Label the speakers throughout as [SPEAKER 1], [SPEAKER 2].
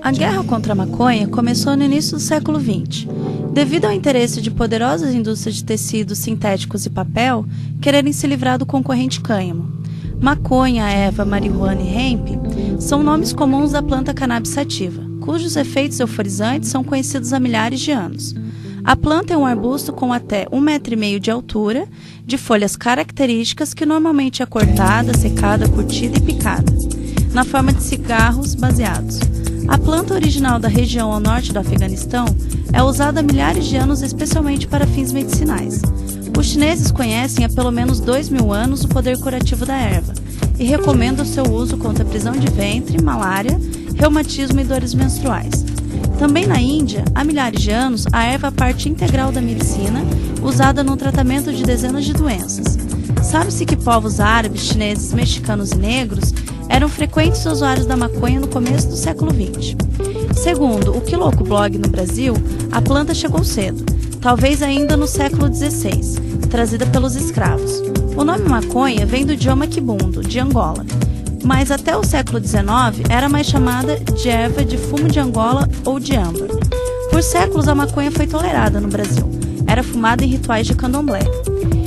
[SPEAKER 1] A guerra contra a maconha começou no início do século XX, devido ao interesse de poderosas indústrias de tecidos sintéticos e papel quererem se livrar do concorrente cânhamo. Maconha, erva, marihuana e hemp são nomes comuns da planta cannabis sativa, cujos efeitos euforizantes são conhecidos há milhares de anos. A planta é um arbusto com até 1,5 metro de altura, de folhas características que normalmente é cortada, secada, curtida e picada, na forma de cigarros baseados. A planta original da região ao norte do Afeganistão é usada há milhares de anos especialmente para fins medicinais. Os chineses conhecem há pelo menos 2.000 anos o poder curativo da erva e recomendam seu uso contra prisão de ventre, malária, reumatismo e dores menstruais. Também na Índia, há milhares de anos, a erva é parte integral da medicina, usada no tratamento de dezenas de doenças. Sabe-se que povos árabes, chineses, mexicanos e negros eram frequentes usuários da maconha no começo do século XX. Segundo o Que Louco Blog no Brasil, a planta chegou cedo, talvez ainda no século XVI, trazida pelos escravos. O nome maconha vem do idioma quibundo, de Angola, mas até o século XIX era mais chamada de erva de fumo de Angola ou de âmbar. Por séculos a maconha foi tolerada no Brasil, era fumada em rituais de candomblé.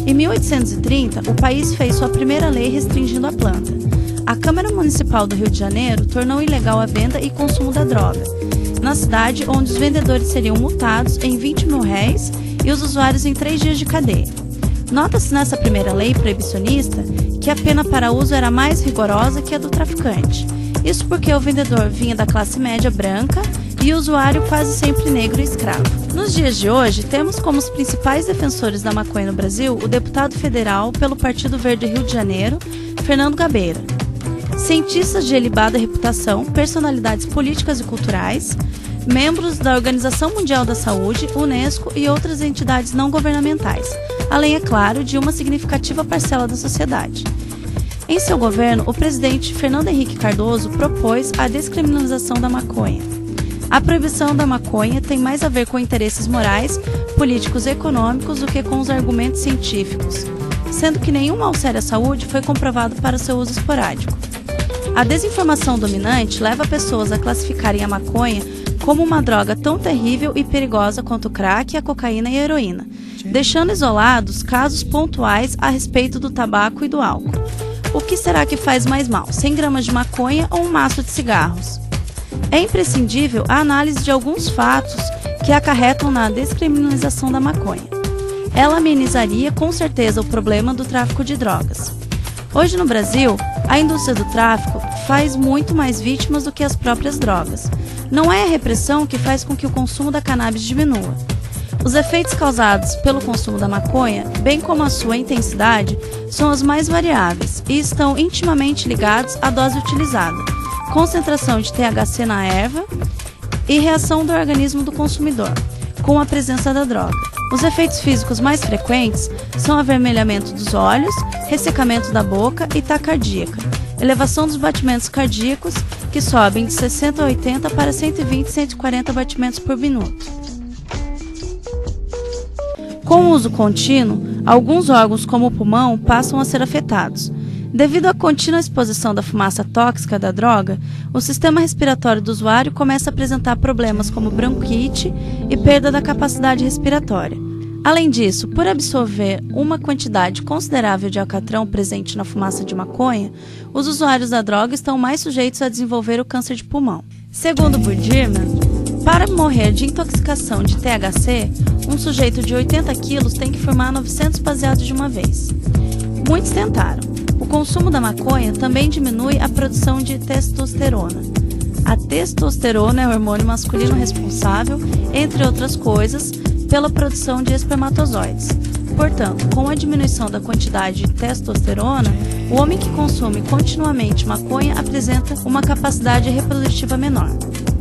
[SPEAKER 1] Em 1830, o país fez sua primeira lei restringindo a planta. A Câmara Municipal do Rio de Janeiro tornou ilegal a venda e consumo da droga, na cidade onde os vendedores seriam multados em R$20.000 e os usuários em 3 dias de cadeia. Nota-se nessa primeira lei proibicionista que a pena para uso era mais rigorosa que a do traficante. Isso porque o vendedor vinha da classe média branca e o usuário quase sempre negro e escravo. Nos dias de hoje, temos como os principais defensores da maconha no Brasil o deputado federal pelo Partido Verde Rio de Janeiro, Fernando Gabeira, cientistas de ilibada reputação, personalidades políticas e culturais, membros da Organização Mundial da Saúde, Unesco e outras entidades não governamentais, além, é claro, de uma significativa parcela da sociedade. Em seu governo, o presidente Fernando Henrique Cardoso propôs a descriminalização da maconha. A proibição da maconha tem mais a ver com interesses morais, políticos e econômicos do que com os argumentos científicos, sendo que nenhum mal sério à saúde foi comprovado para seu uso esporádico. A desinformação dominante leva pessoas a classificarem a maconha como uma droga tão terrível e perigosa quanto o crack, a cocaína e a heroína, deixando isolados casos pontuais a respeito do tabaco e do álcool. O que será que faz mais mal, 100 gramas de maconha ou um maço de cigarros? É imprescindível a análise de alguns fatos que acarretam na descriminalização da maconha. Ela amenizaria com certeza o problema do tráfico de drogas. Hoje no Brasil, a indústria do tráfico faz muito mais vítimas do que as próprias drogas. Não é a repressão que faz com que o consumo da cannabis diminua. Os efeitos causados pelo consumo da maconha, bem como a sua intensidade, são os mais variáveis e estão intimamente ligados à dose utilizada, concentração de THC na erva e reação do organismo do consumidor, com a presença da droga. Os efeitos físicos mais frequentes são avermelhamento dos olhos, ressecamento da boca e taquicardíaca, elevação dos batimentos cardíacos, que sobem de 60 a 80 para 120 e 140 batimentos por minuto. Com o uso contínuo, alguns órgãos como o pulmão passam a ser afetados. Devido à contínua exposição da fumaça tóxica da droga, o sistema respiratório do usuário começa a apresentar problemas como bronquite e perda da capacidade respiratória. Além disso, por absorver uma quantidade considerável de alcatrão presente na fumaça de maconha, os usuários da droga estão mais sujeitos a desenvolver o câncer de pulmão. Segundo Burdirman, para morrer de intoxicação de THC, um sujeito de 80 quilos tem que fumar 900 baseados de uma vez. Muitos tentaram. O consumo da maconha também diminui a produção de testosterona. A testosterona é o hormônio masculino responsável, entre outras coisas, pela produção de espermatozoides. Portanto, com a diminuição da quantidade de testosterona, o homem que consome continuamente maconha apresenta uma capacidade reprodutiva menor.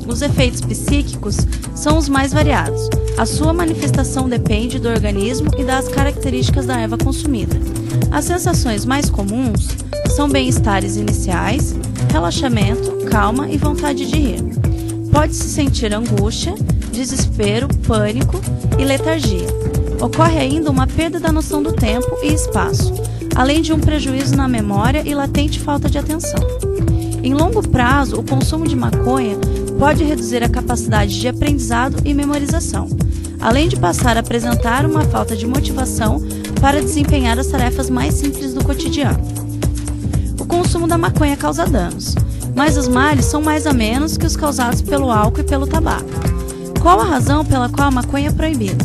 [SPEAKER 1] Os efeitos psíquicos são os mais variados. A sua manifestação depende do organismo e das características da erva consumida. As sensações mais comuns são bem-estares iniciais, relaxamento, calma e vontade de rir. Pode-se sentir angústia, desespero, pânico e letargia. Ocorre ainda uma perda da noção do tempo e espaço, além de um prejuízo na memória e latente falta de atenção. Em longo prazo, o consumo de maconha pode reduzir a capacidade de aprendizado e memorização, além de passar a apresentar uma falta de motivação para desempenhar as tarefas mais simples do cotidiano. O consumo da maconha causa danos, mas os males são mais a menos que os causados pelo álcool e pelo tabaco. Qual a razão pela qual a maconha é proibida?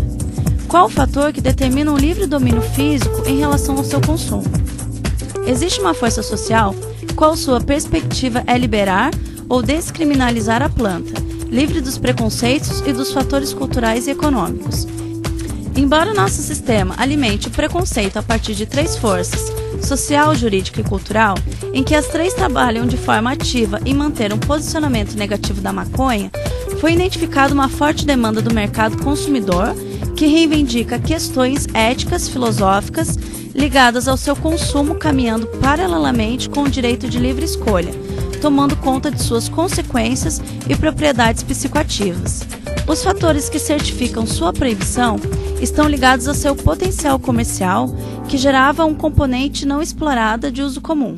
[SPEAKER 1] Qual o fator que determina um livre domínio físico em relação ao seu consumo? Existe uma força social? Qual sua perspectiva é liberar ou descriminalizar a planta, livre dos preconceitos e dos fatores culturais e econômicos? Embora o nosso sistema alimente o preconceito a partir de três forças, social, jurídica e cultural, em que as três trabalham de forma ativa em manter um posicionamento negativo da maconha, foi identificada uma forte demanda do mercado consumidor que reivindica questões éticas, filosóficas, ligadas ao seu consumo, caminhando paralelamente com o direito de livre escolha, tomando conta de suas consequências e propriedades psicoativas. Os fatores que certificam sua proibição estão ligados ao seu potencial comercial, que gerava um componente não explorado de uso comum,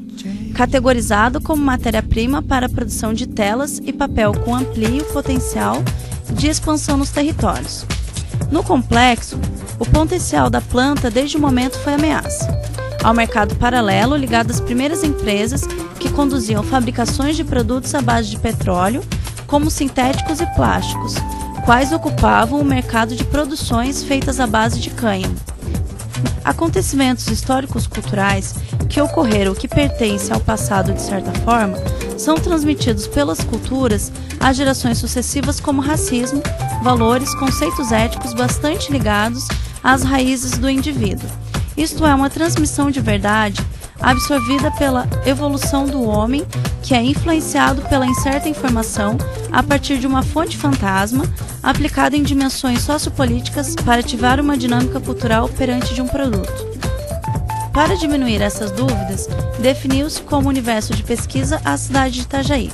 [SPEAKER 1] categorizado como matéria-prima para a produção de telas e papel com amplo potencial de expansão nos territórios. No complexo, o potencial da planta desde o momento foi ameaça ao mercado paralelo ligado às primeiras empresas que conduziam fabricações de produtos à base de petróleo, como sintéticos e plásticos, quais ocupavam o mercado de produções feitas à base de cânhamo. Acontecimentos históricos culturais que ocorreram que pertencem ao passado de certa forma são transmitidos pelas culturas às gerações sucessivas como racismo, valores, conceitos éticos bastante ligados às raízes do indivíduo. Isto é, uma transmissão de verdade absorvida pela evolução do homem, que é influenciado pela incerta informação a partir de uma fonte fantasma, aplicada em dimensões sociopolíticas para ativar uma dinâmica cultural perante de um produto. Para diminuir essas dúvidas, definiu-se como universo de pesquisa a cidade de Itajaí,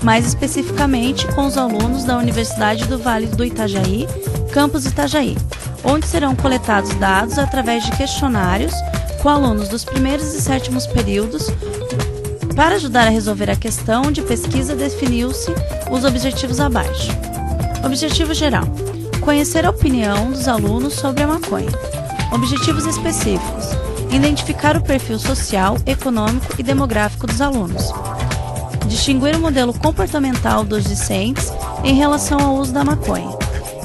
[SPEAKER 1] mais especificamente com os alunos da Universidade do Vale do Itajaí, campus Itajaí, onde serão coletados dados através de questionários com alunos dos primeiros e sétimos períodos. Para ajudar a resolver a questão de pesquisa, definiu-se os objetivos abaixo. Objetivo geral: conhecer a opinião dos alunos sobre a maconha. Objetivos específicos: identificar o perfil social, econômico e demográfico dos alunos. Distinguir o modelo comportamental dos discentes em relação ao uso da maconha.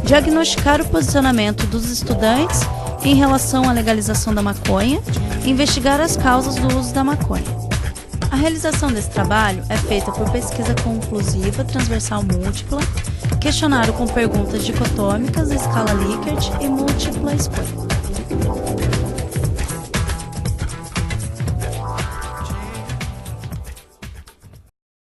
[SPEAKER 1] Diagnosticar o posicionamento dos estudantes em relação à legalização da maconha. Investigar as causas do uso da maconha. A realização desse trabalho é feita por pesquisa conclusiva, transversal múltipla, questionário com perguntas dicotômicas, escala Likert e múltipla escolha.